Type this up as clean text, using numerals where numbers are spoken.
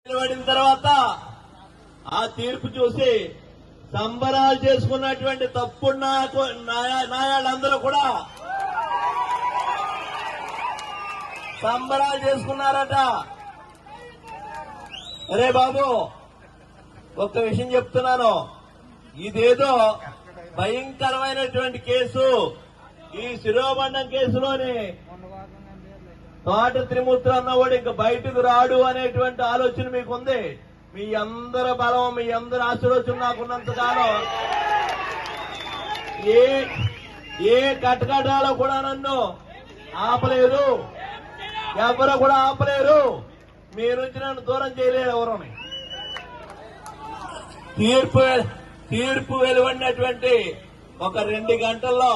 నిలబడిన తర్వాత ఆ తీర్పు చూసి సంబరాలు చేసుకున్నటువంటి తప్పుడు నాయాళ్ళందరూ కూడా సంబరాలు చేసుకున్నారట. అరే బాబు, ఒక్క విషయం చెప్తున్నాను, ఇదేదో భయంకరమైనటువంటి కేసు. ఈ శిరోమండం కేసులోని తోట త్రిమూర్తి అన్నవాడు ఇంక బయటకు రాడు అనేటువంటి ఆలోచన మీకుంది. మీ అందరి బలం, మీ అందరి ఆశీర్వచనం నాకున్నంత కాలం ఏ కటకటాలో కూడా నన్ను ఆపలేరు, ఎవరు కూడా ఆపలేరు. మీ నుంచి నన్ను దూరం చేయలేరు ఎవరు. తీర్పు వెలువడినటువంటి ఒక 2 గంటల్లో